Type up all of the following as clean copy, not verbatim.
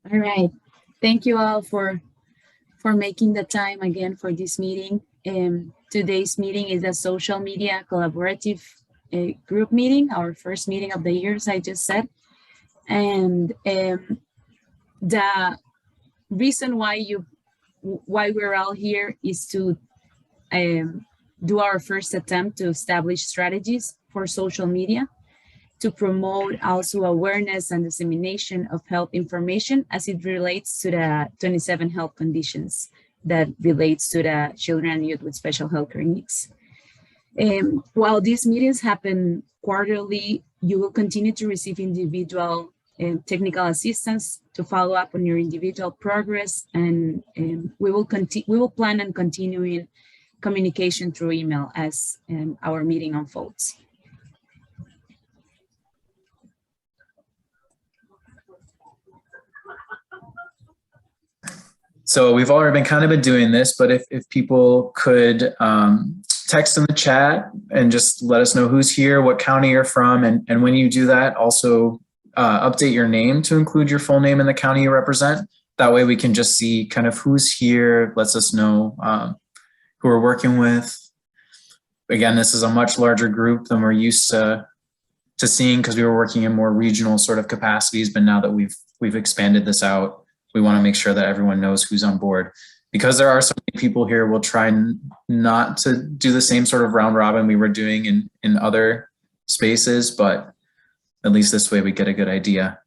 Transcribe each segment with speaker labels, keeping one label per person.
Speaker 1: All right. Thank you all for making the time again for this meeting. Today's meeting is a social media collaborative group meeting, our first meeting of the year, as I just said. And the reason why we're all here is to do our first attempt to establish strategies for social media to promote also awareness and dissemination of health information as it relates to the 27 health conditions that relates to the children and youth with special healthcare needs. While these meetings happen quarterly, you will continue to receive individual technical assistance to follow up on your individual progress, and we will plan on continuing communication through email as our meeting unfolds.
Speaker 2: So we've already been doing this, but if people could text in the chat and just let us know who's here, what county you're from, and when you do that, also update your name to include your full name and the county you represent. That way we can just see kind of who's here, lets us know who we're working with. Again, this is a much larger group than we're used to seeing because we were working in more regional sort of capacities, but now that we've expanded this out, we want to make sure that everyone knows who's on board. Because there are so many people here, we'll try not to do the same sort of round robin we were doing in other spaces, but at least this way we get a good idea.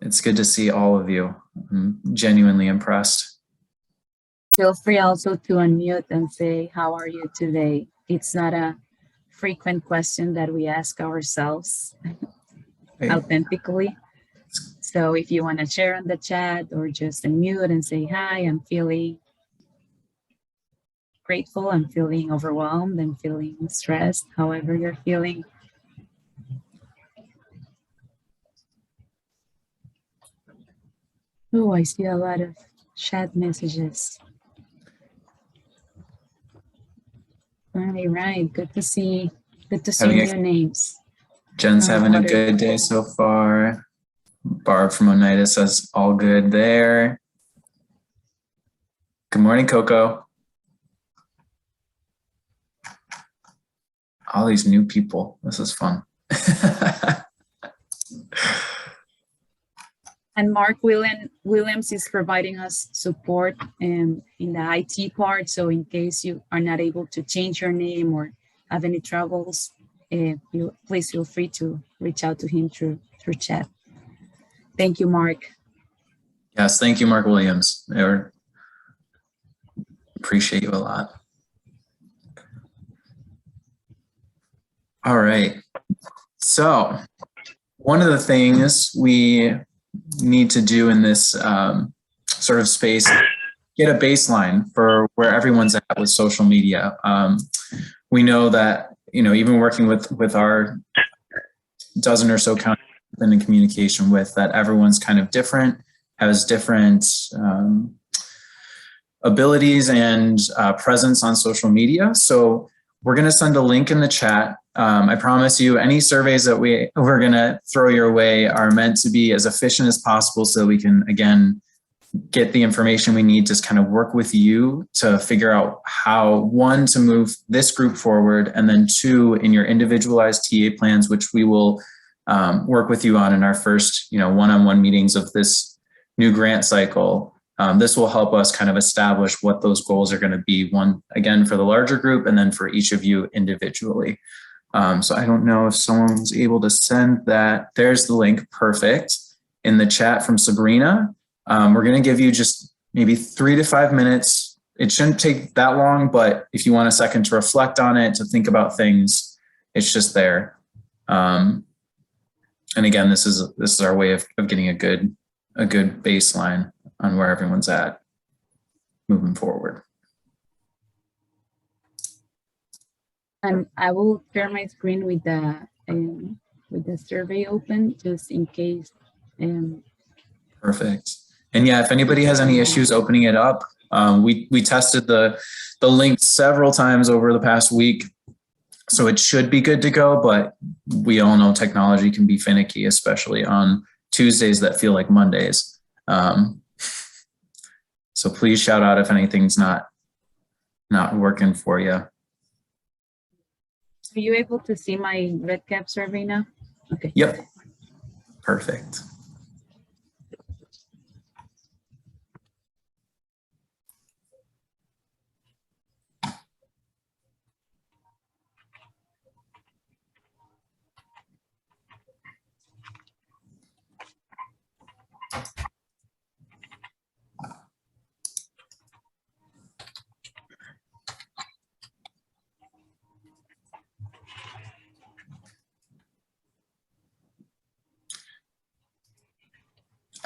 Speaker 2: It's good to see all of you. I'm genuinely impressed.
Speaker 1: Feel free also to unmute and say, how are you today? It's not a frequent question that we ask ourselves authentically. So if you want to share on the chat or just unmute and say, hi, I'm feeling grateful, I'm feeling overwhelmed, I'm feeling stressed, however you're feeling. Oh, I see a lot of chat messages. Right. Good to see new names.
Speaker 2: Jen's having a good day so far. Barb from Oneida says all good there. Good morning, Coco. All these new people. This is fun.
Speaker 1: And Mark Williams is providing us support in the IT part. So in case you are not able to change your name or have any troubles, please feel free to reach out to him through chat. Thank you, Mark.
Speaker 2: Yes, thank you, Mark Williams. I appreciate you a lot. All right. So one of the things we need to do in this sort of space, get a baseline for where everyone's at with social media. We know that, even working with our dozen or so counties in communication with, that everyone's kind of different, has different abilities and presence on social media. So we're going to send a link in the chat. I promise you, any surveys that we're going to throw your way are meant to be as efficient as possible so that we can, again, get the information we need to kind of work with you to figure out how, one, to move this group forward, and then two, in your individualized TA plans, which we will work with you on in our first, one-on-one meetings of this new grant cycle. This will help us kind of establish what those goals are going to be, one, again, for the larger group, and then for each of you individually. So I don't know if someone's able to send that. There's the link, perfect, in the chat from Sabrina. We're going to give you just maybe 3 to 5 minutes. It shouldn't take that long, but if you want a second to reflect on it, to think about things, it's just there. And again, this is our way of getting a good baseline on where everyone's at moving forward.
Speaker 1: And I will share my screen with the survey open, just in case.
Speaker 2: Perfect. And yeah, if anybody has any issues opening it up, we tested the link several times over the past week, so it should be good to go. But we all know technology can be finicky, especially on Tuesdays that feel like Mondays. So please shout out if anything's not working for you.
Speaker 1: Are you able to see my RedCap survey now? Okay.
Speaker 2: Yep. Perfect.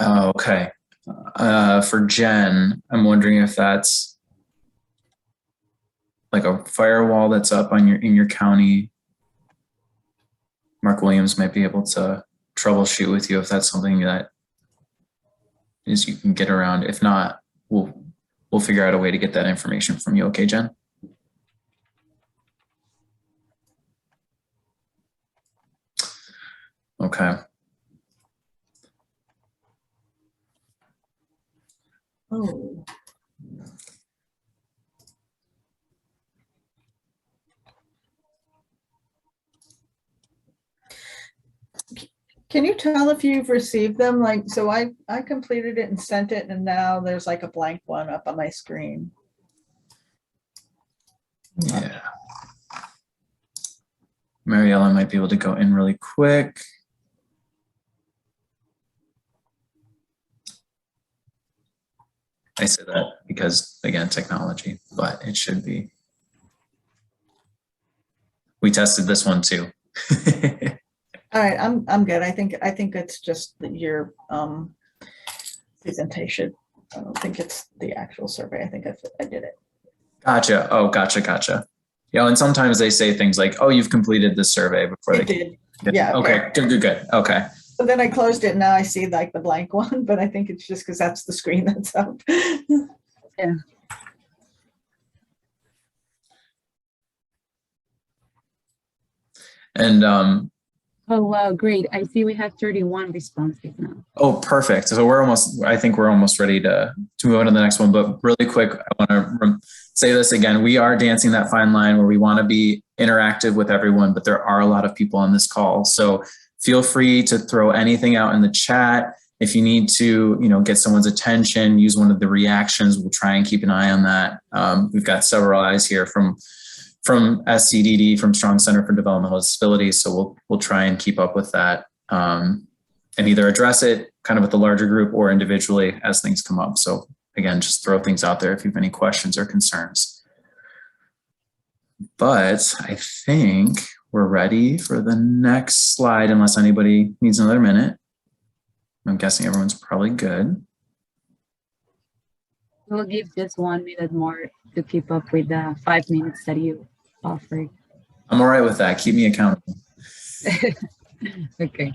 Speaker 2: Oh, okay. For Jen, I'm wondering if that's like a firewall that's up on in your county. Mark Williams might be able to troubleshoot with you if that's something that is you can get around. If not, we'll figure out a way to get that information from you. Okay, Jen? Okay.
Speaker 3: Oh. Can you tell if you've received them? Like, so I completed it and sent it, and now there's like a blank one up on my screen.
Speaker 2: Yeah. Mariella might be able to go in really quick. I say that because, again, technology, but it should be. We tested this one too.
Speaker 3: All right, I'm good. I think it's just your presentation. I don't think it's the actual survey. I think I did it.
Speaker 2: Gotcha. Oh, gotcha. Yeah, and sometimes they say things like, "Oh, you've completed this survey before."
Speaker 3: It did. Yeah.
Speaker 2: Okay. Good. Okay.
Speaker 3: But then I closed it. And now I see like the blank one, but I think it's just because that's the screen that's up.
Speaker 1: Yeah.
Speaker 2: And
Speaker 1: Oh, wow, great. I see we have 31 responses now.
Speaker 2: oh, perfect. So I think we're almost ready to move on to the next one. But really quick, I want to say this again. We are dancing that fine line where we want to be interactive with everyone, but there are a lot of people on this call. So feel free to throw anything out in the chat. If you need to, get someone's attention, use one of the reactions. We'll try and keep an eye on that. We've got several eyes here from SCDD, from Strong Center for Developmental Disabilities. So we'll try and keep up with that and either address it kind of with the larger group or individually as things come up. So again, just throw things out there if you have any questions or concerns. But I think we're ready for the next slide unless anybody needs another minute. I'm guessing everyone's probably good.
Speaker 1: We'll give just 1 minute more to keep up with the 5 minutes that you offered.
Speaker 2: I'm all right with that. Keep me accountable.
Speaker 1: Okay.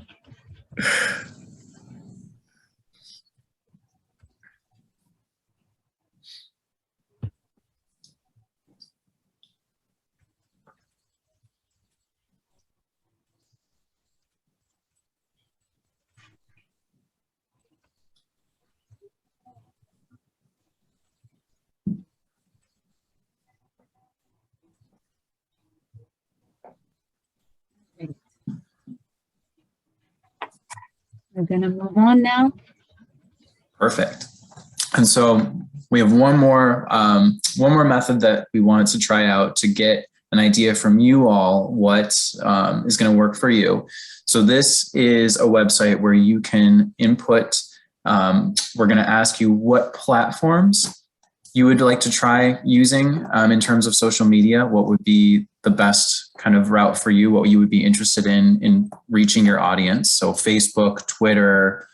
Speaker 1: We're gonna move on now.
Speaker 2: Perfect. And so we have one more method that we wanted to try out to get an idea from you all what is going to work for you. So this is a website where you can input. We're going to ask you what platforms you would like to try using in terms of social media. What would be the best kind of route for you? What you would be interested in reaching your audience? So Facebook, Twitter,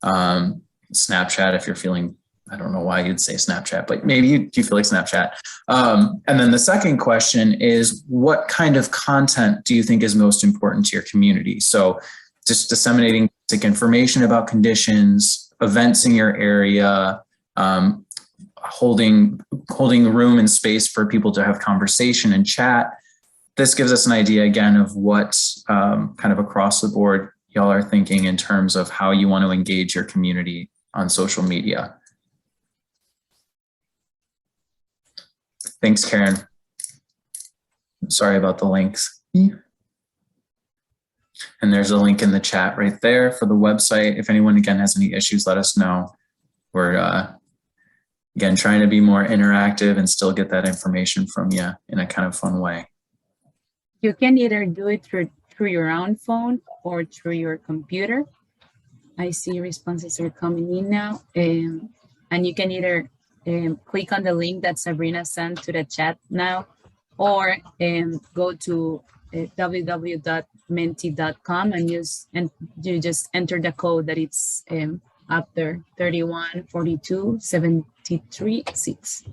Speaker 2: Snapchat, if you're feeling, I don't know why you'd say Snapchat, but maybe you feel like Snapchat. And then the second question is, what kind of content do you think is most important to your community? So just disseminating basic information about conditions, events in your area, holding room and space for people to have conversation and chat. This gives us an idea again of what kind of across the board y'all are thinking in terms of how you want to engage your community on social media. Thanks, Karen. Sorry about the links. And there's a link in the chat right there for the website. If anyone, again, has any issues, let us know. We're, again, trying to be more interactive and still get that information from you in a kind of fun way.
Speaker 1: You can either do it through your own phone or through your computer. I see responses are coming in now. And you can either click on the link that Sabrina sent to the chat now, or go to www.menti.com and you just enter the code that it's up there, 314273.6.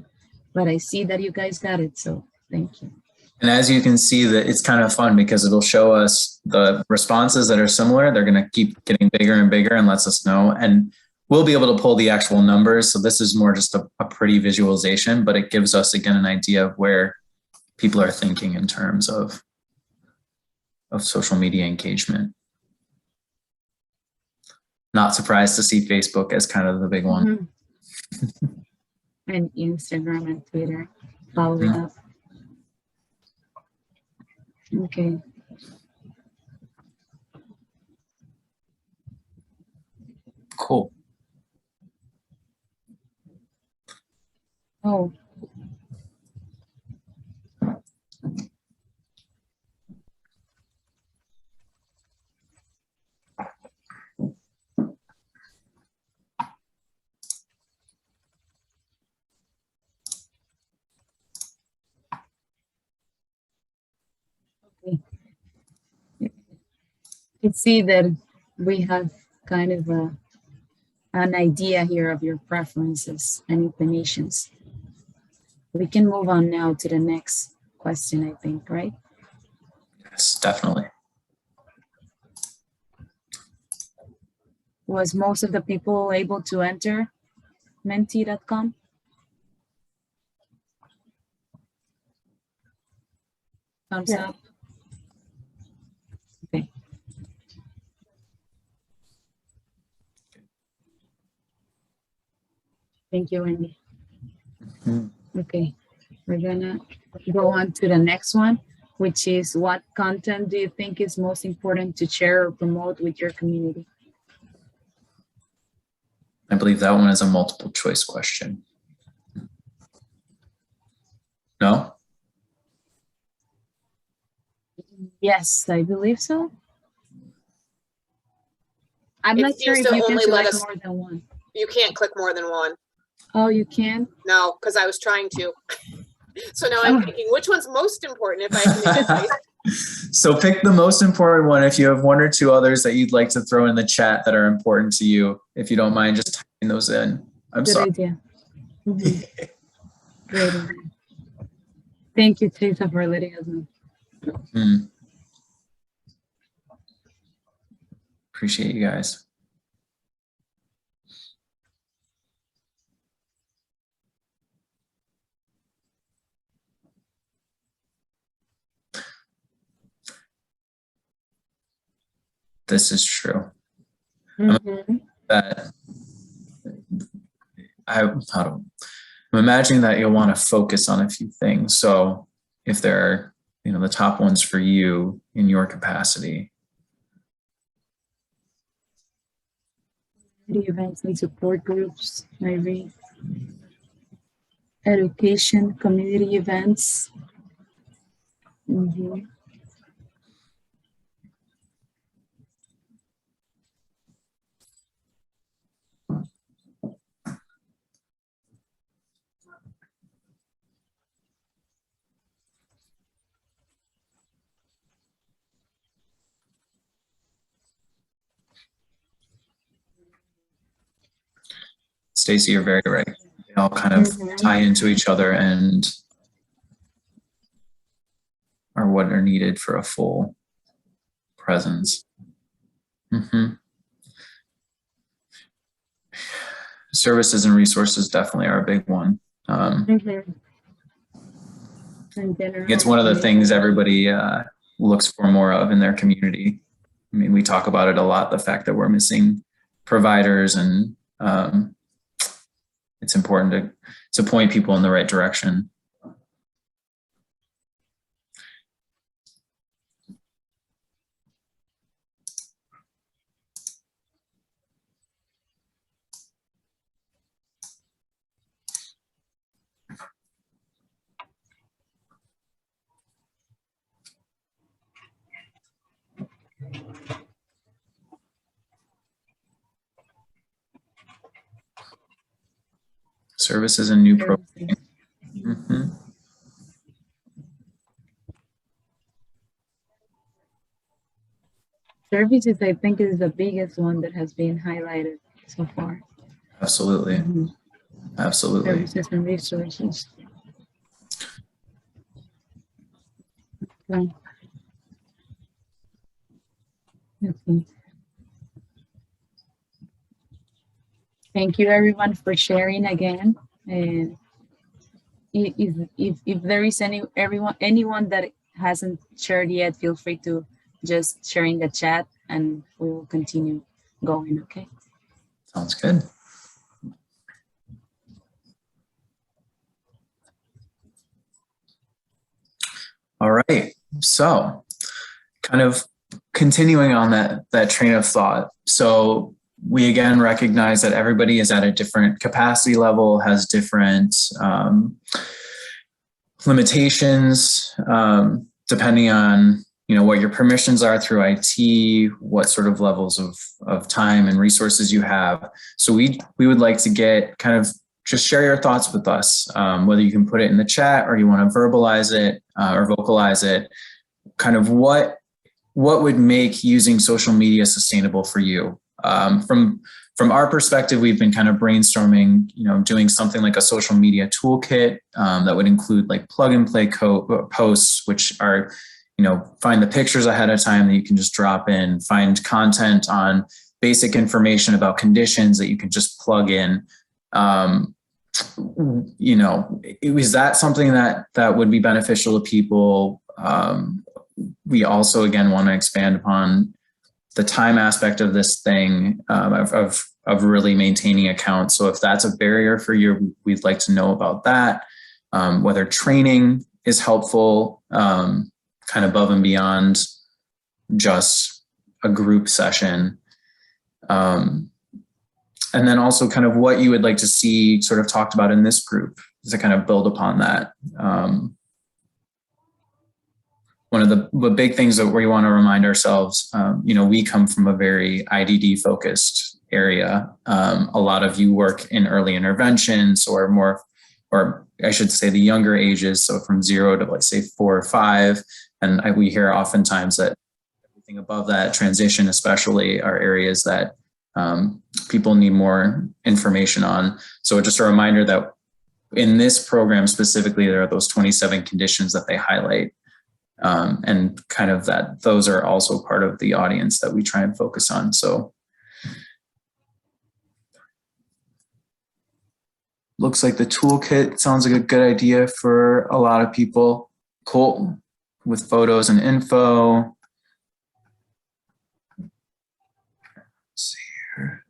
Speaker 1: But I see that you guys got it, so thank you.
Speaker 2: And as you can see, that it's kind of fun because it'll show us the responses that are similar. They're going to keep getting bigger and bigger and lets us know. And we'll be able to pull the actual numbers. So this is more just a pretty visualization, but it gives us, again, an idea of where people are thinking in terms of social media engagement. Not surprised to see Facebook as kind of the big one.
Speaker 1: Mm-hmm. And Instagram and Twitter following up. Okay.
Speaker 2: Cool.
Speaker 1: Oh. You can see that we have kind of an idea here of your preferences and inclinations. We can move on now to the next question, I think, right?
Speaker 2: Yes, definitely.
Speaker 1: Was most of the people able to enter menti.com? Thumbs
Speaker 3: Yeah.
Speaker 1: up. Okay. Thank you, Wendy. Okay, we're gonna go on to the next one, which is what content do you think is most important to share or promote with your community?
Speaker 2: I believe that one is a multiple choice question. No?
Speaker 1: Yes, I believe so. I'm
Speaker 4: It
Speaker 1: not sure
Speaker 4: seems
Speaker 1: if
Speaker 4: to
Speaker 1: you can
Speaker 4: only let
Speaker 1: select
Speaker 4: us-
Speaker 1: more than one.
Speaker 4: You can't click more than one.
Speaker 1: Oh, you can?
Speaker 4: No, because I was trying to. So now I'm
Speaker 1: Oh.
Speaker 4: thinking, which one's most important if I have to make a choice?
Speaker 2: So pick the most important one. If you have one or two others that you'd like to throw in the chat that are important to you, if you don't mind just typing those in. I'm
Speaker 1: Good
Speaker 2: sorry.
Speaker 1: idea. Mhm. Great idea. Thank you, Teresa, for letting us know.
Speaker 2: Mm. Appreciate you guys. This is true.
Speaker 1: Mhm.
Speaker 2: That I'm imagining that you'll want to focus on a few things. So if there are, the top ones for you in your capacity.
Speaker 1: The events and support groups, maybe. Education, community events. Mhm.
Speaker 2: Stacey, you're very right. They all kind of
Speaker 1: Mhm.
Speaker 2: tie into each other and are what are needed for a full presence. Services and resources definitely are a big one.
Speaker 1: Mhm. In general,
Speaker 2: It's one of the things everybody looks for more of in their community. I mean, we talk about it a lot, the fact that we're missing providers, and it's important to point people in the right direction. Services and new programs. Mm-hmm.
Speaker 1: Services, I think, is the biggest one that has been highlighted so far.
Speaker 2: Absolutely.
Speaker 1: Mhm.
Speaker 2: Absolutely.
Speaker 1: Services and resources. Okay. Let's see. Thank you everyone for sharing again. And if there is anyone that hasn't shared yet, feel free to just share in the chat and we will continue going, okay?
Speaker 2: Sounds good. All right, so kind of continuing on that train of thought. So we again recognize that everybody is at a different capacity level, has different limitations, depending on what your permissions are through IT, what sort of levels of time and resources you have. So we would like to get kind of just share your thoughts with us, whether you can put it in the chat or you want to verbalize it or vocalize it, kind of what would make using social media sustainable for you. From our perspective, we've been kind of brainstorming, doing something like a social media toolkit that would include like plug and play posts, which are, find the pictures ahead of time that you can just drop in, find content on basic information about conditions that you can just plug in. Is that something that would be beneficial to people? We also, again, want to expand upon the time aspect of this thing, of really maintaining accounts. So if that's a barrier for you, we'd like to know about that. Whether training is helpful, kind of above and beyond just a group session. And then also kind of what you would like to see sort of talked about in this group to kind of build upon that. One of the big things that we want to remind ourselves, we come from a very IDD focused area. A lot of you work in early interventions or I should say the younger ages. So from 0 to let's say 4 or 5. And we hear oftentimes that everything above that transition, especially, are areas that people need more information on. So just a reminder that in this program specifically, there are those 27 conditions that they highlight. And kind of that those are also part of the audience that we try and focus on. So looks like the toolkit sounds like a good idea for a lot of people. Cool. With photos and info. Let's see here.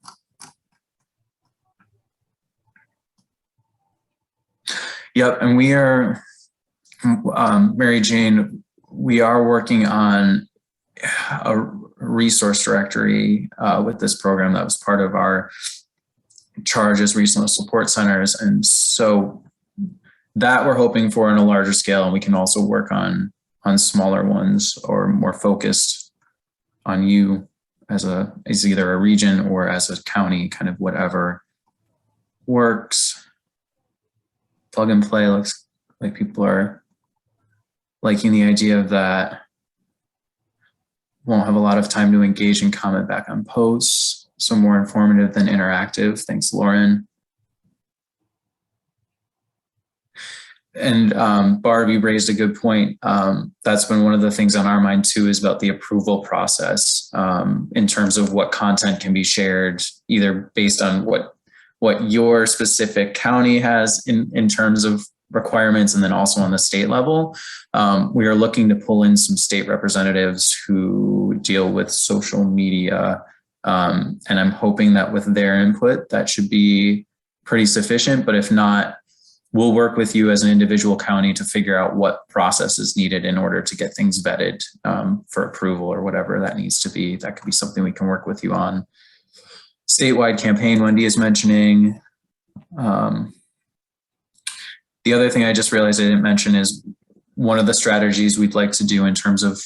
Speaker 2: Yep, and we are, Mary Jane, we are working on a resource directory with this program that was part of our charge as regional support centers. And so that we're hoping for on a larger scale, and we can also work on smaller ones or more focused on you as either a region or as a county, kind of whatever works. Plug and play looks like people are liking the idea of that. Won't have a lot of time to engage and comment back on posts. So more informative than interactive. Thanks, Lauren. And Barb, you raised a good point. That's been one of the things on our mind too, is about the approval process in terms of what content can be shared, either based on what your specific county has in terms of requirements, and then also on the state level. We are looking to pull in some state representatives who deal with social media. And I'm hoping that with their input, that should be pretty sufficient. But if not, we'll work with you as an individual county to figure out what process is needed in order to get things vetted for approval or whatever that needs to be. That could be something we can work with you on. Statewide campaign, Wendy is mentioning. The other thing I just realized I didn't mention is one of the strategies we'd like to do in terms of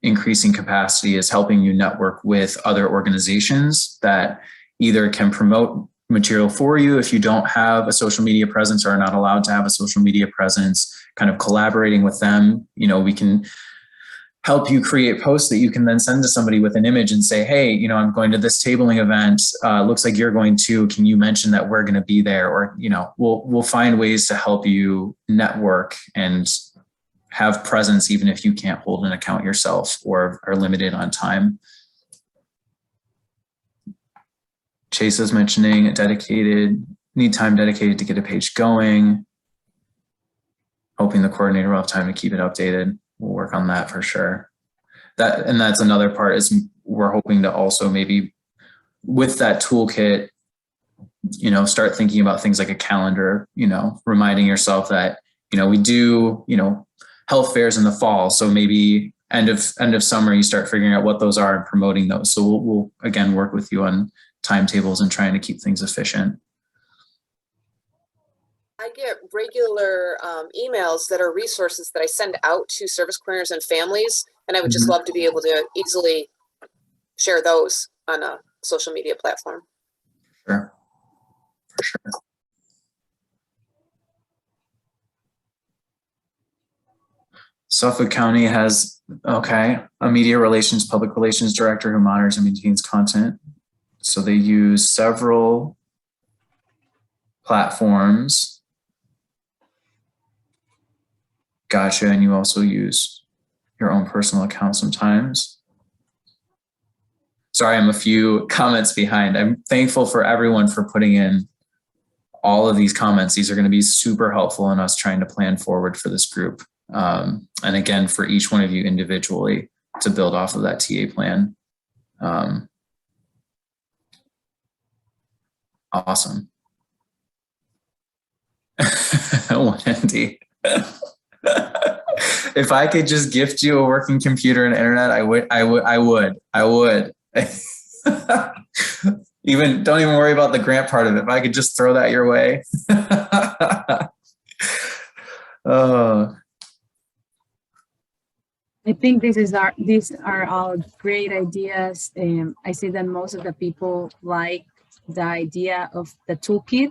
Speaker 2: increasing capacity is helping you network with other organizations that either can promote material for you if you don't have a social media presence or are not allowed to have a social media presence, kind of collaborating with them. You know, we can help you create posts that you can then send to somebody with an image and say, hey, you know, I'm going to this tabling event. Looks like you're going to, can you mention that we're going to be there? Or, you know, we'll find ways to help you network and have presence, even if you can't hold an account yourself or are limited on time. Chase is mentioning need time dedicated to get a page going. Hoping the coordinator will have time to keep it updated. We'll work on that for sure. That's another part is we're hoping to also maybe with that toolkit, you know, start thinking about things like a calendar, you know, reminding yourself that, you know, we do, you know, health fairs in the fall. So maybe end of summer, you start figuring out what those are and promoting those. So we'll again, work with you on timetables and trying to keep things efficient.
Speaker 4: I get regular emails that are resources that I send out to service coordinators and families, and I would just love to be able to easily share those on a social media platform.
Speaker 2: Sure, for sure. Suffolk County has, a media relations, public relations director who monitors and maintains content. So they use several platforms. Gotcha. And you also use your own personal account sometimes. Sorry, I'm a few comments behind. I'm thankful for everyone for putting in all of these comments. These are going to be super helpful in us trying to plan forward for this group. And again, for each one of you individually to build off of that TA plan. Awesome. Wendy. If I could just gift you a working computer and internet, I would. Don't even worry about the grant part of it. If I could just throw that your way.
Speaker 1: I think these are all great ideas. I see that most of the people like the idea of the toolkit,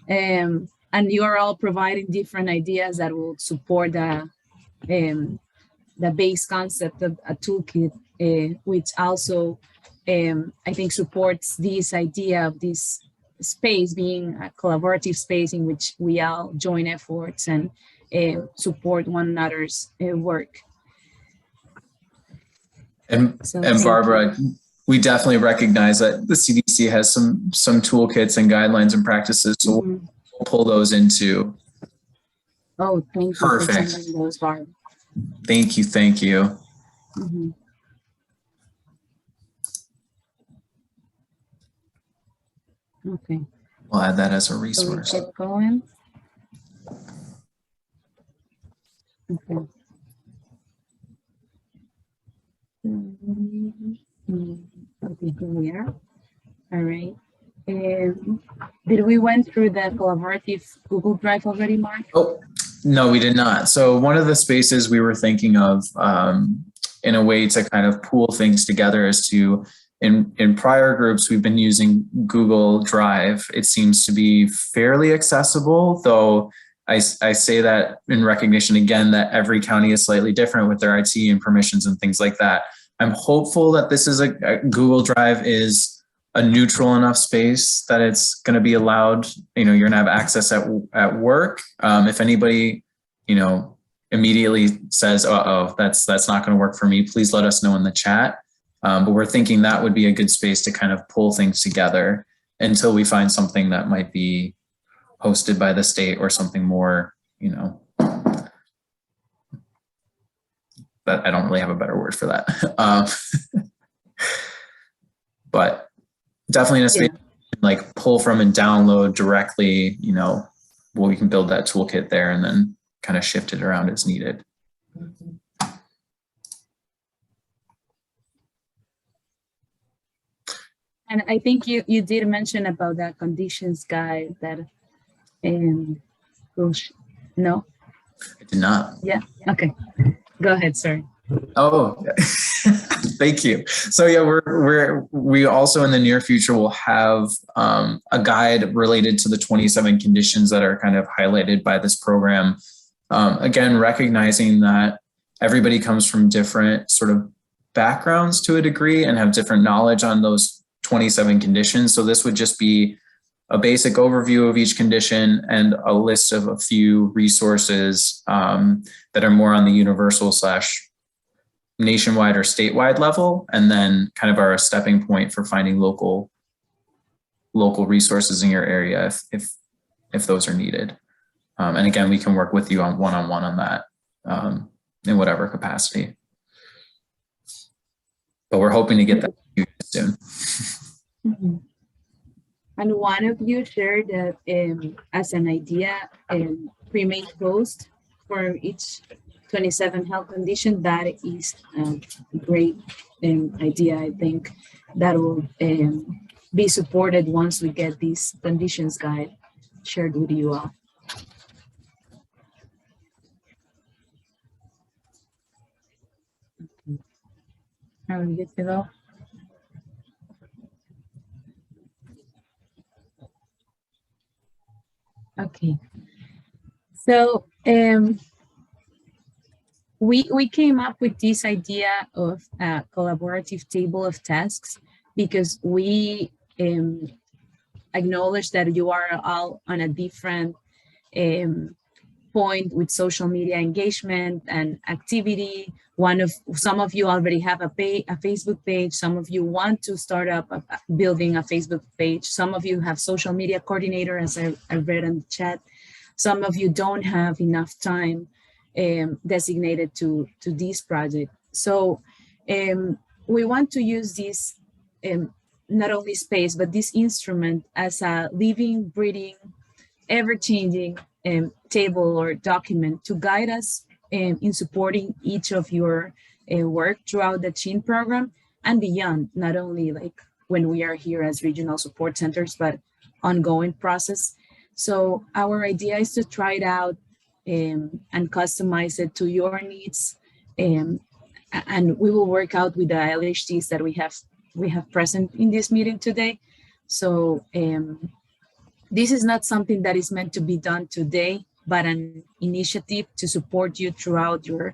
Speaker 1: and you are all providing different ideas that will support the base concept of a toolkit, which also I think supports this idea of this space being a collaborative space in which we all join efforts and support one another's work.
Speaker 2: And Barbara, we definitely recognize that the CDC has some toolkits and guidelines and practices, so we'll pull those into.
Speaker 1: Oh, thank you.
Speaker 2: Perfect.
Speaker 1: For sending those, Barb.
Speaker 2: Thank you.
Speaker 1: Mm-hmm. Okay.
Speaker 2: We'll add that as a
Speaker 1: So
Speaker 2: resource.
Speaker 1: we keep going. Okay. Okay, here we are. All right. Did we went through the collaborative Google Drive already, Mark?
Speaker 2: Oh, no, we did not. So one of the spaces we were thinking of in a way to kind of pool things together is to, in prior groups, we've been using Google Drive. It seems to be fairly accessible, though I say that in recognition again that every county is slightly different with their IT and permissions and things like that. I'm hopeful that this is a Google Drive is a neutral enough space that it's going to be allowed, you're going to have access at work. If anybody, immediately says, uh-oh, that's not going to work for me, please let us know in the chat. But we're thinking that would be a good space to kind of pull things together until we find something that might be hosted by the state or something more, That I don't really have a better word for that. But definitely in a space like pull from and download directly, we can build that toolkit there and then kind of shift it around as needed.
Speaker 1: And I think you did mention about that conditions guide that, no?
Speaker 2: I did not.
Speaker 1: Yeah, okay. Go ahead, sir.
Speaker 2: Oh, thank you. So yeah, we also in the near future will have a guide related to the 27 conditions that are kind of highlighted by this program. Again, recognizing that everybody comes from different sort of backgrounds to a degree and have different knowledge on those 27 conditions. So this would just be a basic overview of each condition and a list of a few resources that are more on the universal / nationwide or statewide level, and then kind of are a stepping point for finding local resources in your area if those are needed. And again, we can work with you on one-on-one on that in whatever capacity. But we're hoping to get that to you soon.
Speaker 1: Mm-hmm. And one of you shared that as an idea, pre-made post for each 27 health condition. That is a great idea. I think that will be supported once we get this conditions guide shared with you all. Are we good to go? Okay. So we came up with this idea of a collaborative table of tasks because we acknowledge that you are all on a different point with social media engagement and activity. Some of you already have a Facebook page. Some of you want to start up building a Facebook page. Some of you have social media coordinator, as I read in the chat. Some of you don't have enough time designated to this project. So we want to use this not only space, but this instrument as a living, breathing, ever-changing table or document to guide us in supporting each of your work throughout the CHIN program and beyond, not only like when we are here as regional support centers, but ongoing process. So our idea is to try it out and customize it to your needs. And we will work out with the LHDs that we have present in this meeting today. So this is not something that is meant to be done today, but an initiative to support you throughout your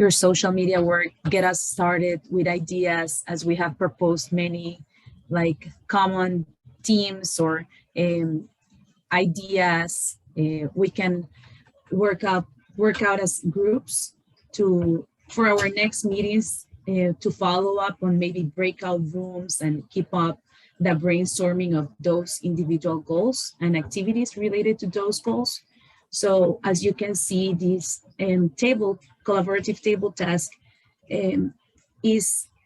Speaker 1: social media work, get us started with ideas, as we have proposed many like common themes or ideas. We can work out as groups for our next meetings to follow up on maybe breakout rooms and keep up the brainstorming of those individual goals and activities related to those goals. So as you can see, this collaborative table task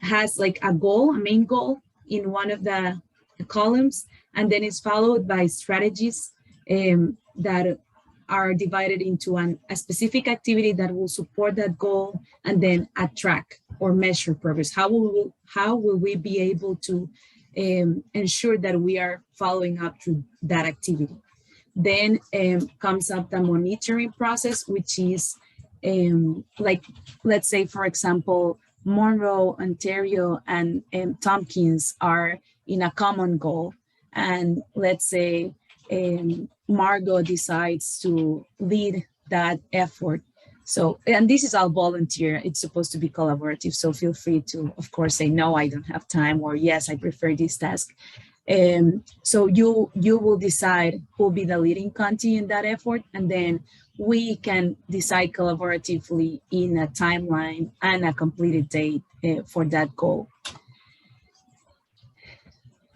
Speaker 1: has like a goal, a main goal in one of the columns, and then it's followed by strategies that are divided into a specific activity that will support that goal, and then a track or measure progress. How will we be able to ensure that we are following up through that activity? Then comes up the monitoring process, which is like, let's say, for example, Monroe, Ontario, and Tompkins are in a common goal. And let's say Margot decides to lead that effort. So, and this is all volunteer. It's supposed to be collaborative. So feel free to, of course, say, no, I don't have time, or yes, I prefer this task. So you will decide who will be the leading Conti in that effort, and then we can decide collaboratively in a timeline and a completed date for that goal.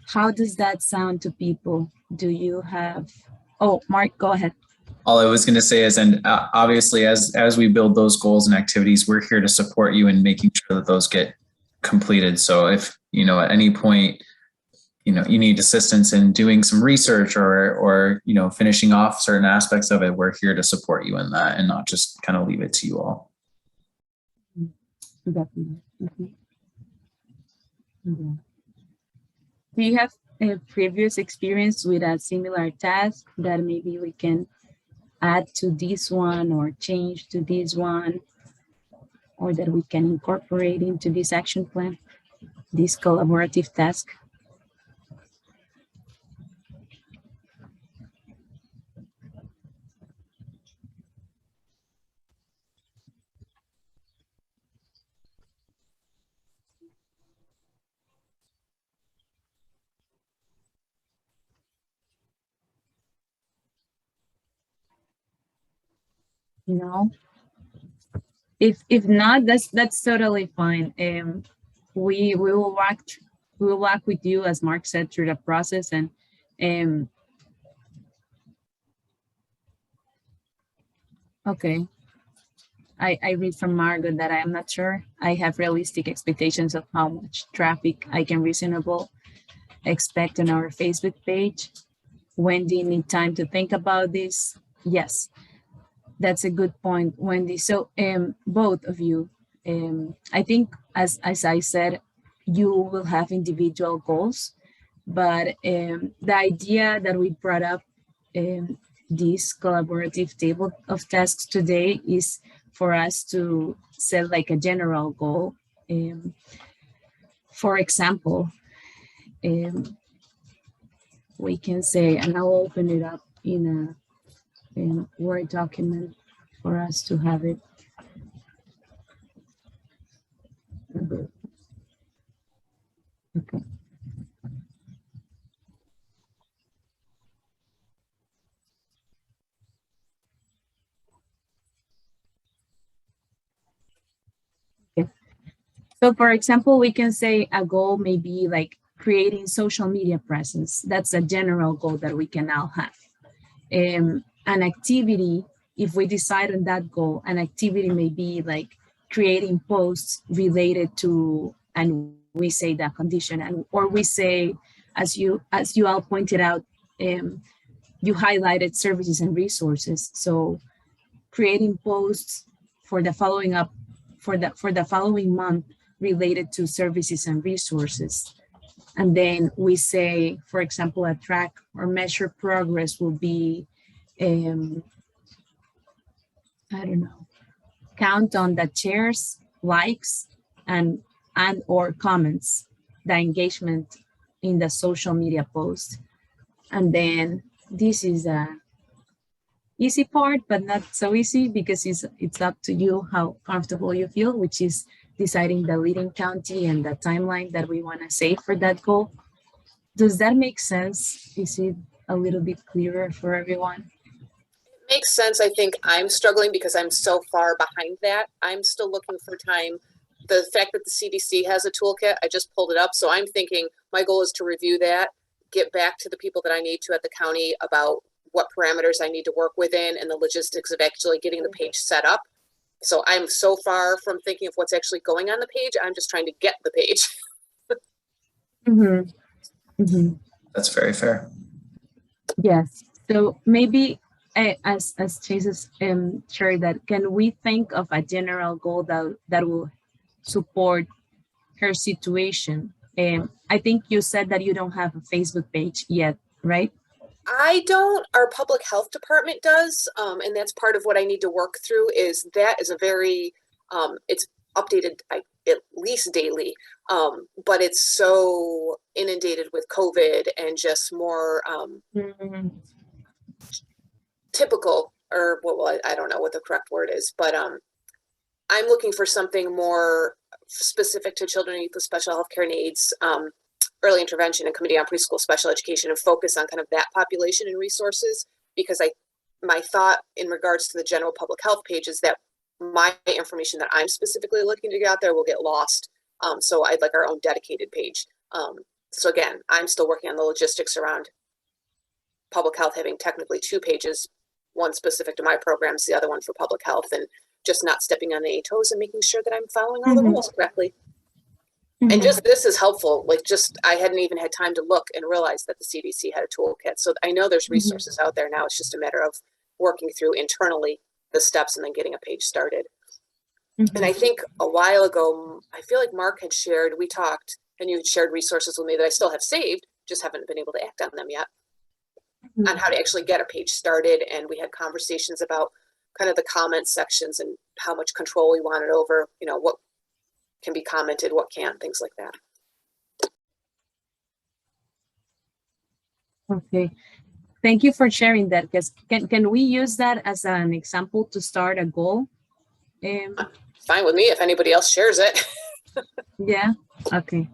Speaker 1: How does that sound to people? Do you have, oh, Mark, go ahead.
Speaker 2: all I was going to say is, and obviously as we build those goals and activities, we're here to support you in making sure that those get completed. So if, at any point, you need assistance in doing some research or, finishing off certain aspects of it, we're here to support you in that and not just kind of leave it to you all.
Speaker 1: Definitely. Okay. Do you have a previous experience with a similar task that maybe we can add to this one or change to this one, or that we can incorporate into this action plan, this collaborative task? No. If not, that's totally fine. We will walk with you, as Mark said, through the process, and okay. I read from Margot that I am not sure I have realistic expectations of how much traffic I can reasonable expect on our Facebook page. When do you need time to think about this? Yes, that's a good point, Wendy. So both of you, I think as I said, you will have individual goals, but the idea that we brought up this collaborative table of tasks today is for us to set like a general goal. For example, we can say, and I'll open it up in a Word document for us to have it. Okay. So for example, we can say a goal may be like creating social media presence. That's a general goal that we can now have. An activity, if we decide on that goal, an activity may be like creating posts related to, and we say that condition, and or we say, as you all pointed out, you highlighted services and resources. So creating posts for the following up for the following month related to services and resources. And then we say, for example, a track or measure progress will be, I don't know, count on the shares, likes, and or comments, the engagement in the social media post. And then this is a easy part, but not so easy, because it's up to you how comfortable you feel, which is deciding the leading county and the timeline that we want to save for that goal. Does that make sense? Is it a little bit clearer for everyone?
Speaker 4: It makes sense. I think I'm struggling because I'm so far behind that. I'm still looking for time. The fact that the CDC has a toolkit, I just pulled it up. So I'm thinking my goal is to review that, get back to the people that I need to at the county about what parameters I need to work within and the logistics of actually getting the page set up. So I'm so far from thinking of what's actually going on the page. I'm just trying to get the page.
Speaker 1: Mm-hmm. Mm-hmm.
Speaker 2: That's very fair.
Speaker 1: Yes. So maybe as Chase is shared, that can we think of a general goal that will support her situation? I think you said that you don't have a Facebook page yet, right?
Speaker 4: I don't, our public health department does, and that's part of what I need to work through. Is a very, it's updated at least daily, but it's so inundated with COVID and just more typical, or well, I don't know what the correct word is, but I'm looking for something more specific to children and youth with special health care needs, early intervention and committee on preschool special education, and focus on kind of that population and resources, because my thought in regards to the general public health page is that my information that I'm specifically looking to get out there will get lost. So I'd like our own dedicated page. So again, I'm still working on the logistics around public health having technically 2 pages, one specific to my programs, the other one for public health, and just not stepping on any toes and making sure that I'm following all the rules correctly. And just this is helpful. Like just I hadn't even had time to look and realize that the CDC had a toolkit. So I know there's resources out there now. It's just a matter of working through internally the steps and then getting a page started. And I think a while ago, I feel like Mark had shared, we talked, and you had shared resources with me that I still have saved, just haven't been able to act on them yet, on how to actually get a page started. And we had conversations about kind of the comment sections and how much control we wanted over, you know, what can be commented, what can't, things like that.
Speaker 1: Okay. Thank you for sharing that, because can we use that as an example to start a goal?
Speaker 4: Fine with me if anybody else shares it.
Speaker 1: Yeah, okay.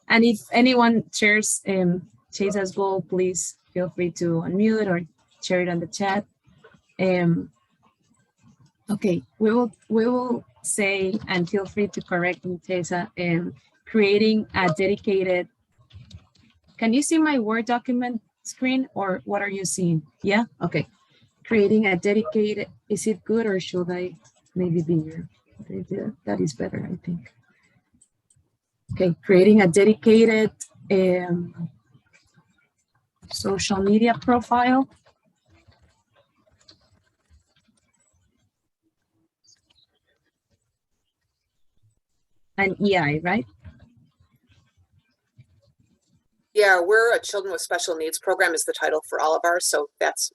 Speaker 1: And if anyone shares Chase's goal, please feel free to unmute it or share it on the chat. Okay, we will say, and feel free to correct me, Chesa, creating a dedicated, can you see my Word document screen, or what are you seeing? Yeah, okay. Creating a dedicated, is it good, or should I maybe bigger? That is better, I think. Okay, creating a dedicated social media profile. An EI, right?
Speaker 4: Yeah, we're a children with special needs program is the title for all of ours. So that's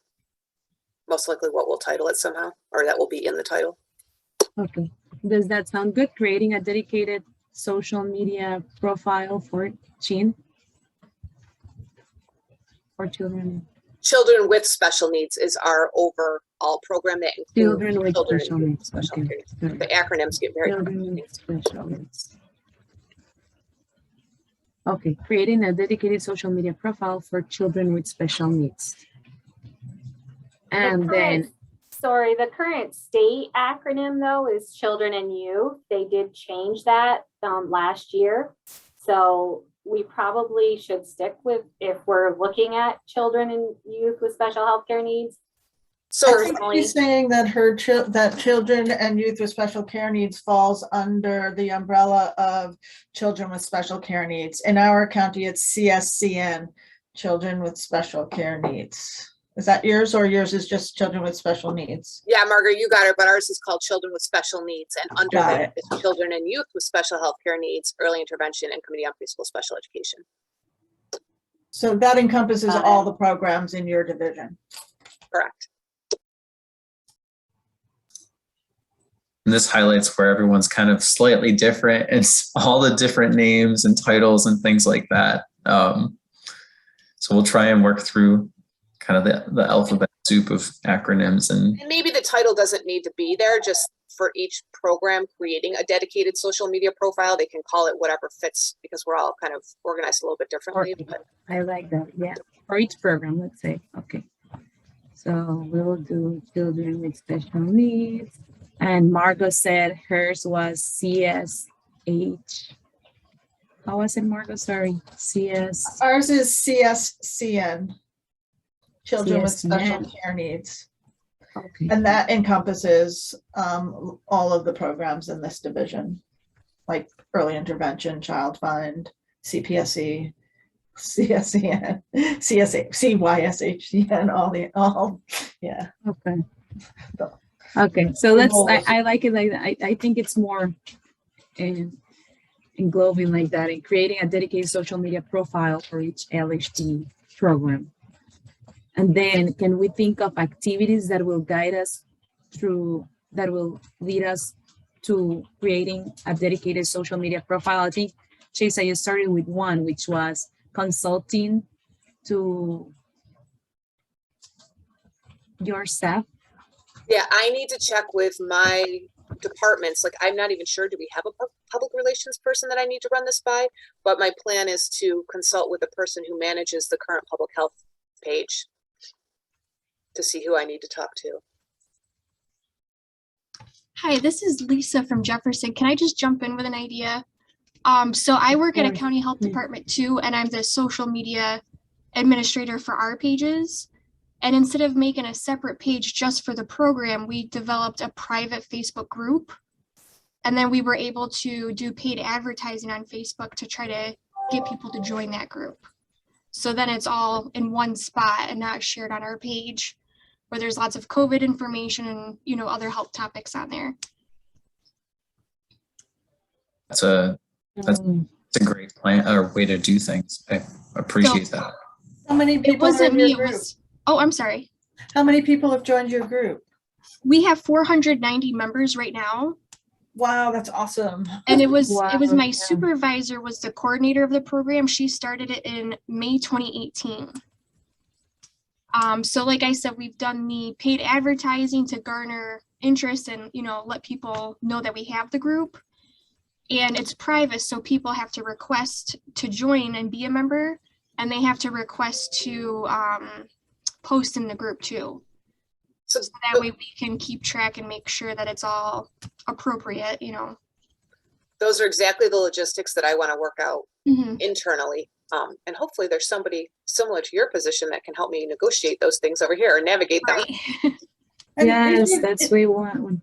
Speaker 4: most likely what we'll title it somehow, or that will be in the title.
Speaker 1: Okay, does that sound good? Creating a dedicated social media profile for Chin? For children?
Speaker 4: Children with special needs is our overall program that includes
Speaker 1: Children with special
Speaker 4: and
Speaker 1: needs.
Speaker 4: special
Speaker 1: Okay.
Speaker 4: needs.
Speaker 1: Good.
Speaker 4: The acronyms get very
Speaker 1: Children with special needs. Okay, creating a dedicated social media profile for children with special needs. And then,
Speaker 5: sorry, the current state acronym though is Children and Youth. They did change that last year. So we probably should stick with, if we're looking at children and youth with special healthcare needs.
Speaker 4: So
Speaker 3: I think she's saying that that children and youth with special care needs falls under the umbrella of children with special care needs. In our county, it's CSCN, children with special care needs. Is that yours, or yours is just children with special needs?
Speaker 4: yeah, Margaret, you got it, but ours is called Children with Special Needs, and under
Speaker 3: Got
Speaker 4: that is Children and Youth with Special Healthcare Needs, Early Intervention, and Committee on Preschool Special Education.
Speaker 3: So that encompasses all the programs in your division.
Speaker 4: Correct.
Speaker 2: And this highlights where everyone's kind of slightly different. It's all the different names and titles and things like that. So we'll try and work through kind of the alphabet soup of acronyms. And
Speaker 4: maybe the title doesn't need to be there, just for each program creating a dedicated social media profile, they can call it whatever fits, because we're all kind of organized a little bit differently. But
Speaker 1: I like that, yeah. For each program, let's say, okay. So we'll do children with special needs. And Margot said hers was CSH. How was it, Margot? Sorry, CS.
Speaker 3: Ours is CSCN, children with special
Speaker 1: CSCN.
Speaker 3: care needs.
Speaker 1: Okay.
Speaker 3: And that encompasses all of the programs in this division, like early intervention, child find, CPSE, CSCN, CSA, CYSHCN, all, yeah.
Speaker 1: Okay. Okay, so let's, I like it like that. I think it's more englobing like that, and creating a dedicated social media profile for each LHD program. And then can we think of activities that will guide us through, that will lead us to creating a dedicated social media profile? I think, Chesa, you started with one, which was consulting to your staff.
Speaker 4: yeah, I need to check with my departments. Like, I'm not even sure, do we have a public relations person that I need to run this by? But my plan is to consult with the person who manages the current public health page to see who I need to talk to.
Speaker 6: Hi, this is Lisa from Jefferson. Can I just jump in with an idea? So I work at a county health department too, and I'm the social media administrator for our pages. And instead of making a separate page just for the program, we developed a private Facebook group. And then we were able to do paid advertising on Facebook to try to get people to join that group. So then it's all in one spot and not shared on our page where there's lots of COVID information and, you know, other health topics on there.
Speaker 2: That's a great plan or way to do things. I appreciate that.
Speaker 3: How many
Speaker 6: It
Speaker 3: people are
Speaker 6: wasn't
Speaker 3: in
Speaker 6: me,
Speaker 3: your
Speaker 6: it
Speaker 3: group?
Speaker 6: was, oh, I'm sorry.
Speaker 3: How many people have joined your group?
Speaker 6: We have 490 members right now.
Speaker 3: Wow, that's awesome.
Speaker 6: And it was
Speaker 1: Wow,
Speaker 6: my
Speaker 1: yeah.
Speaker 6: supervisor was the coordinator of the program. She started it in May 2018. So like I said, we've done the paid advertising to garner interest and, you know, let people know that we have the group. And it's private, so people have to request to join and be a member, and they have to request to post in the group too.
Speaker 4: So
Speaker 6: So that way we can keep track and make sure that it's all appropriate, you know.
Speaker 4: those are exactly the logistics that I want to work out
Speaker 6: Mhm.
Speaker 4: internally. And hopefully there's somebody similar to your position that can help me negotiate those things over here and navigate them.
Speaker 6: Right.
Speaker 3: And
Speaker 1: Yes,
Speaker 3: is it-
Speaker 1: that's we want.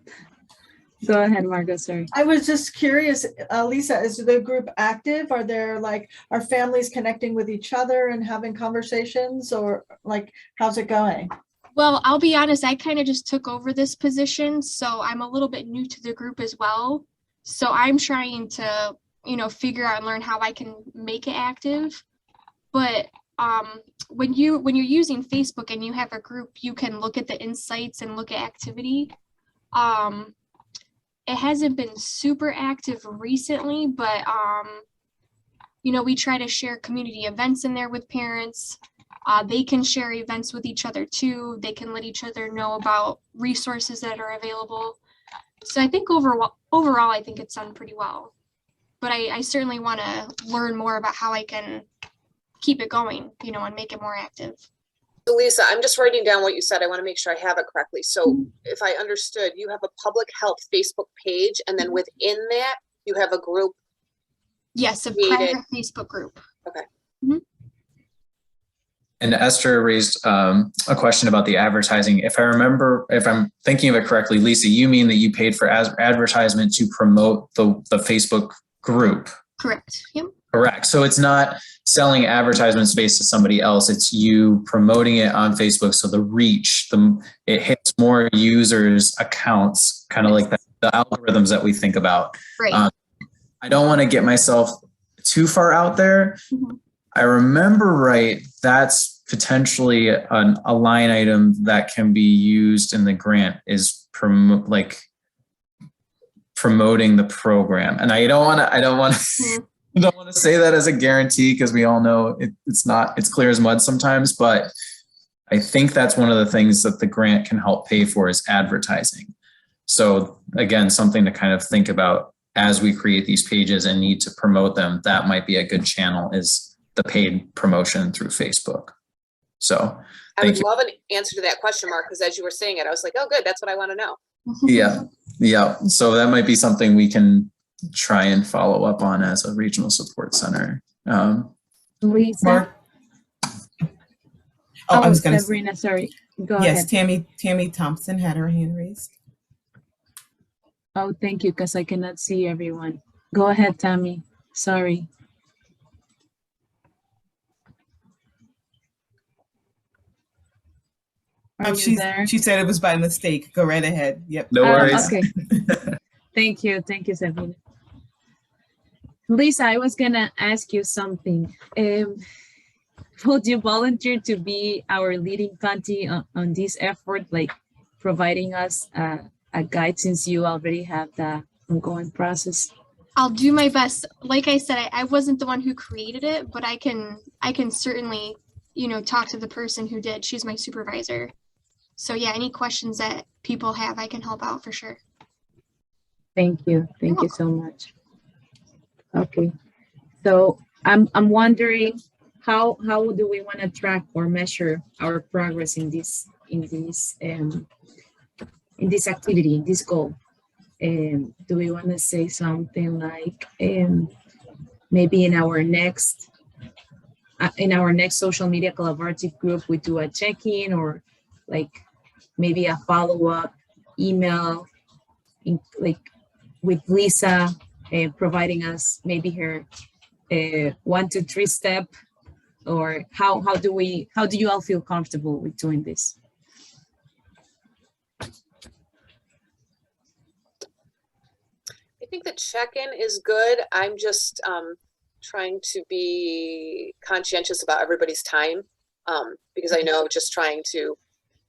Speaker 1: Go ahead, Margot, sorry.
Speaker 3: I was just curious, Lisa, is the group active? Are families connecting with each other and having conversations, or like, how's it going?
Speaker 6: Well, I'll be honest, I kind of just took over this position, so I'm a little bit new to the group as well. So I'm trying to, you know, figure out and learn how I can make it active. But when you're using Facebook and you have a group, you can look at the insights and look at activity. It hasn't been super active recently, but you know, we try to share community events in there with parents. They can share events with each other too. They can let each other know about resources that are available. So I think overall, I think it's done pretty well. But I certainly want to learn more about how I can keep it going, you know, and make it more active.
Speaker 4: So Lisa, I'm just writing down what you said. I want to make sure I have it correctly. So if I understood, you have a public health Facebook page, and then within that, you have a group.
Speaker 6: Yes, a
Speaker 4: Created.
Speaker 6: private Facebook group.
Speaker 2: And Esther raised a question about the advertising. If I'm thinking of it correctly, Lisa, you mean that you paid for advertisement to promote the Facebook group?
Speaker 6: Correct. Yep.
Speaker 2: Correct. So it's not selling advertisement space to somebody else. It's you promoting it on Facebook. So the reach, it hits more users' accounts, kind of like the algorithms that we think about.
Speaker 6: Right.
Speaker 2: I don't want to get myself too far out there.
Speaker 6: Mhm.
Speaker 2: I remember right, that's potentially a line item that can be used in the grant is promoting the program. And I don't want to say that as a guarantee, because we all know it's clear as mud sometimes, but I think that's one of the things that the grant can help pay for is advertising. So again, something to kind of think about as we create these pages and need to promote them. That might be a good channel, is the paid promotion through Facebook. So
Speaker 4: I
Speaker 2: Thank
Speaker 4: would
Speaker 2: you.
Speaker 4: love an answer to that question, Mark, because as you were saying it, I was like, oh, good, that's what I want to know.
Speaker 2: yeah. So that might be something we can try and follow up on as a regional support center.
Speaker 1: Lisa?
Speaker 7: Mark? I was going to.
Speaker 1: Sabrina, sorry. Go
Speaker 7: Yes,
Speaker 1: ahead.
Speaker 7: Tammy Thompson had her hand raised.
Speaker 1: Oh, thank you, because I cannot see everyone. Go ahead, Tammy. Sorry. Are you there?
Speaker 7: She said it was by mistake. Go right ahead. Yep.
Speaker 2: No worries.
Speaker 1: Okay. Thank you, Sabrina. Lisa, I was gonna ask you something. Would you volunteer to be our leading Conti on this effort, like providing us a guide, since you already have the ongoing process?
Speaker 6: I'll do my best. Like I said, I wasn't the one who created it, but I can certainly, you know, talk to the person who did. She's my supervisor. So yeah, any questions that people have, I can help out for sure.
Speaker 1: Thank you. Thank you so much. Okay. So I'm wondering how do we want to track or measure our progress in this activity, in this goal? Do we want to say something like maybe in our next in our next social media collaborative group, we do a check-in or like maybe a follow-up email like with Lisa providing us maybe her 1, 2, 3 step, or how do you all feel comfortable with doing this?
Speaker 4: I think the check-in is good. I'm just trying to be conscientious about everybody's time because I know just trying to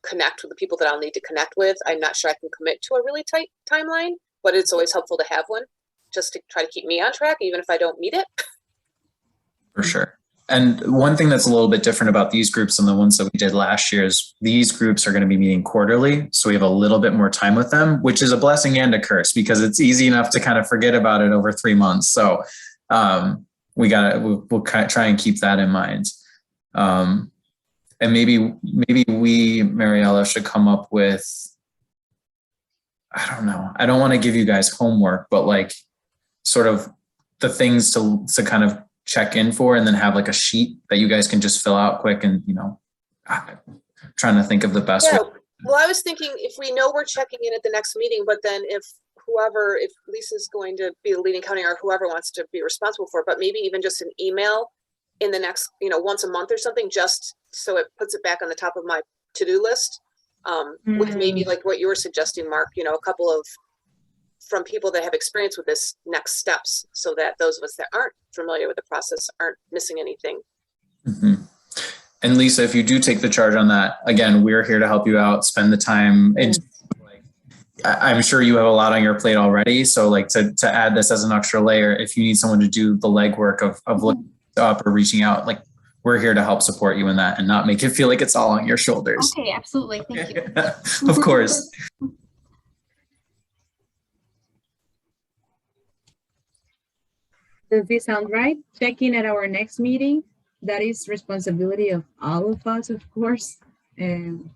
Speaker 4: connect with the people that I'll need to connect with, I'm not sure I can commit to a really tight timeline, but it's always helpful to have one just to try to keep me on track, even if I don't meet it.
Speaker 2: For sure. And one thing that's a little bit different about these groups than the ones that we did last year is these groups are going to be meeting quarterly. So we have a little bit more time with them, which is a blessing and a curse because it's easy enough to kind of forget about it over 3 months. So we'll try and keep that in mind. And maybe we, Mariella, should come up with, I don't know. I don't want to give you guys homework, but like sort of the things to kind of check in for, and then have like a sheet that you guys can just fill out quick. And, trying to think of the best way.
Speaker 4: Well, I was thinking if we know we're checking in at the next meeting, but then if Lisa's going to be the leading county or whoever wants to be responsible for it, but maybe even just an email in the next, once a month or something, just so it puts it back on the top of my to-do list with maybe like what you were suggesting, Mark, a couple of from people that have experience with this next steps so that those of us that aren't familiar with the process aren't missing anything.
Speaker 2: Mm-hmm. And Lisa, if you do take the charge on that, again, we're here to help you out, spend the time. And I'm sure you have a lot on your plate already. So like to add this as an extra layer, if you need someone to do the legwork of looking up or reaching out, like we're here to help support you in that and not make it feel like it's all on your shoulders.
Speaker 6: Okay, absolutely. Thank you.
Speaker 2: Of course.
Speaker 1: Does this sound right? Check-in at our next meeting. That is responsibility of all of us, of course. And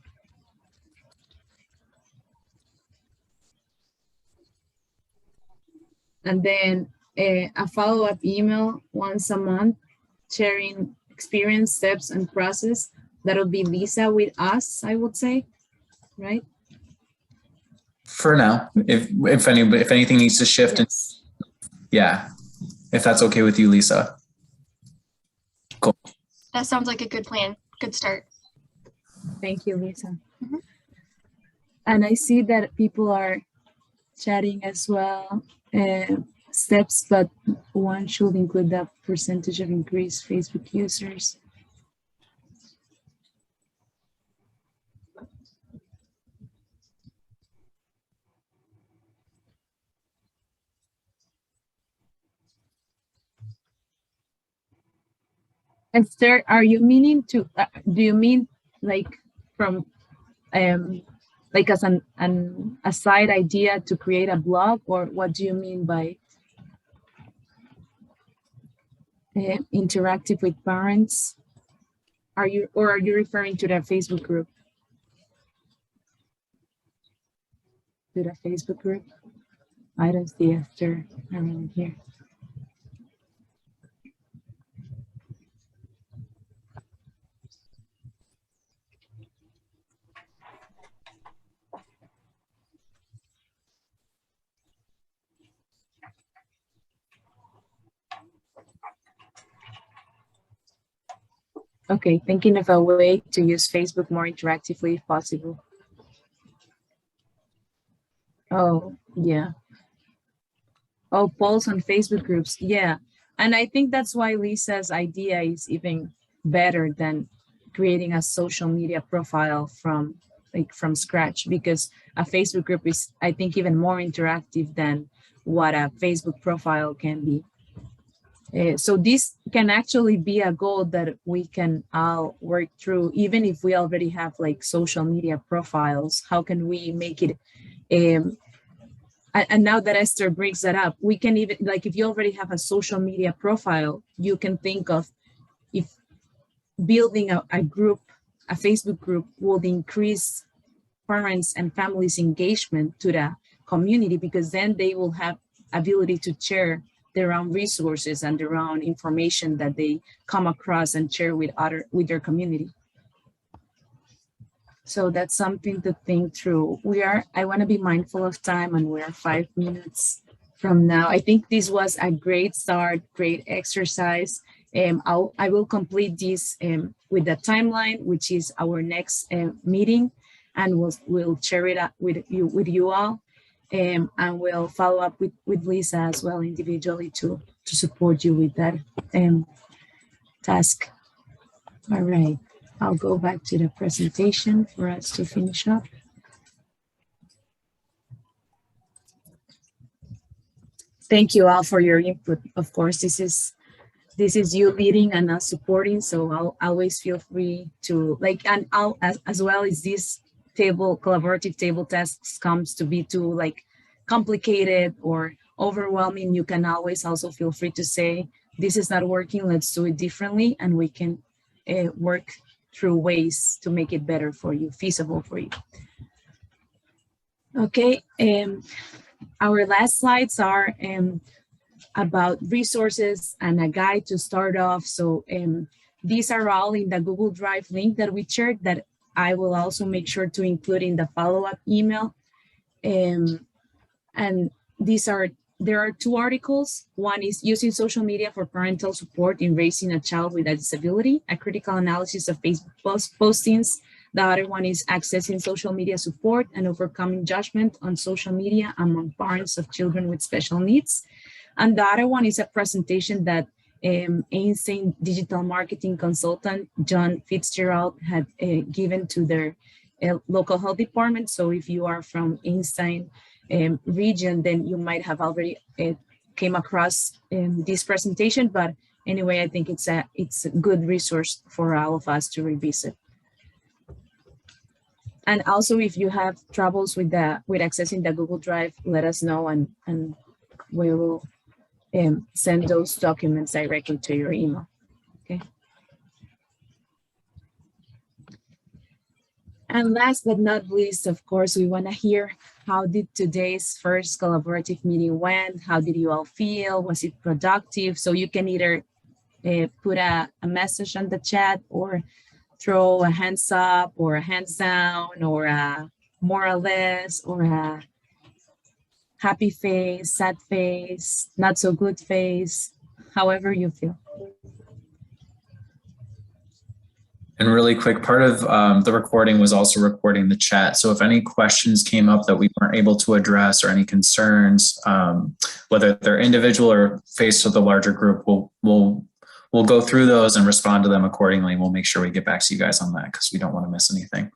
Speaker 1: then a follow-up email once a month, sharing experience, steps, and process. That'll be Lisa with us, I would say, right?
Speaker 2: For now, if anything needs to shift,
Speaker 1: Yes.
Speaker 2: Yeah, if that's okay with you, Lisa. Cool.
Speaker 6: That sounds like a good plan. Good start.
Speaker 1: Thank you, Lisa. And I see that people are chatting as well. Steps, but one should include the percentage of increased Facebook users. Esther, are you meaning to, do you mean like from, like as a side idea to create a blog, or what do you mean by interactive with parents? Are you referring to the Facebook group? To the Facebook group? I don't see Esther around here. Okay, thinking of a way to use Facebook more interactively if possible. Oh, yeah. Oh, polls on Facebook groups. Yeah. And I think that's why Lisa's idea is even better than creating a social media profile from scratch, because a Facebook group is, I think, even more interactive than what a Facebook profile can be. So this can actually be a goal that we can all work through, even if we already have like social media profiles. How can we make it? And now that Esther brings that up, we can even, like, if you already have a social media profile, you can think of if building a group, a Facebook group, would increase parents and families' engagement to the community, because then they will have ability to share their own resources and their own information that they come across and share with their community. So that's something to think through. I want to be mindful of time, and we're 5 minutes from now. I think this was a great start, great exercise. I will complete this with the timeline, which is our next meeting, and we'll share it with you all, and we'll follow up with Lisa as well individually to support you with that task. All right. I'll go back to the presentation for us to finish up. Thank you all for your input. Of course, this is you leading and us supporting, so I'll always feel free to and I'll as well as this collaborative table tasks comes to be too complicated or overwhelming, you can always also feel free to say, this is not working, let's do it differently, and we can work through ways to make it better for you, feasible for you. Okay, our last slides are about resources and a guide to start off. So these are all in the Google Drive link that we shared that I will also make sure to include in the follow-up email. And there are 2 articles. One is using social media for parental support in raising a child with a disability, a critical analysis of Facebook postings. The other one is accessing social media support and overcoming judgment on social media among parents of children with special needs. And the other one is a presentation that Einstein digital marketing consultant John Fitzgerald had given to their local health department. So if you are from Einstein region, then you might have already came across this presentation. But anyway, I think it's a good resource for all of us to revisit. And also, if you have troubles with accessing the Google Drive, let us know, and we will send those documents directly to your email. Okay. And last but not least, of course, we want to hear, how did today's first collaborative meeting went? How did you all feel? Was it productive? So you can either put a message on the chat, or throw a hands up or a hands down, or a more or less, or a happy face, sad face, not so good face, however you feel.
Speaker 2: And really quick, part of the recording was also recording the chat. So if any questions came up that we weren't able to address, or any concerns, whether they're individual or faced with a larger group, we'll go through those and respond to them accordingly. We'll make sure we get back to you guys on that, because we don't want to miss anything.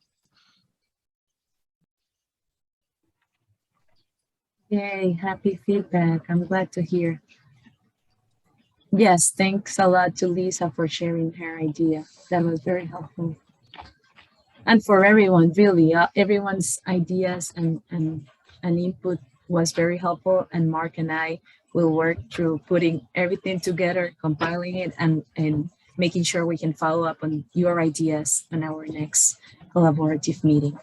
Speaker 1: Yay, happy feedback. I'm glad to hear. Yes, thanks a lot to Lisa for sharing her idea. That was very helpful. And for everyone, really, everyone's ideas and input was very helpful. And Mark and I will work through putting everything together, compiling it, and making sure we can follow up on your ideas on our next collaborative meeting.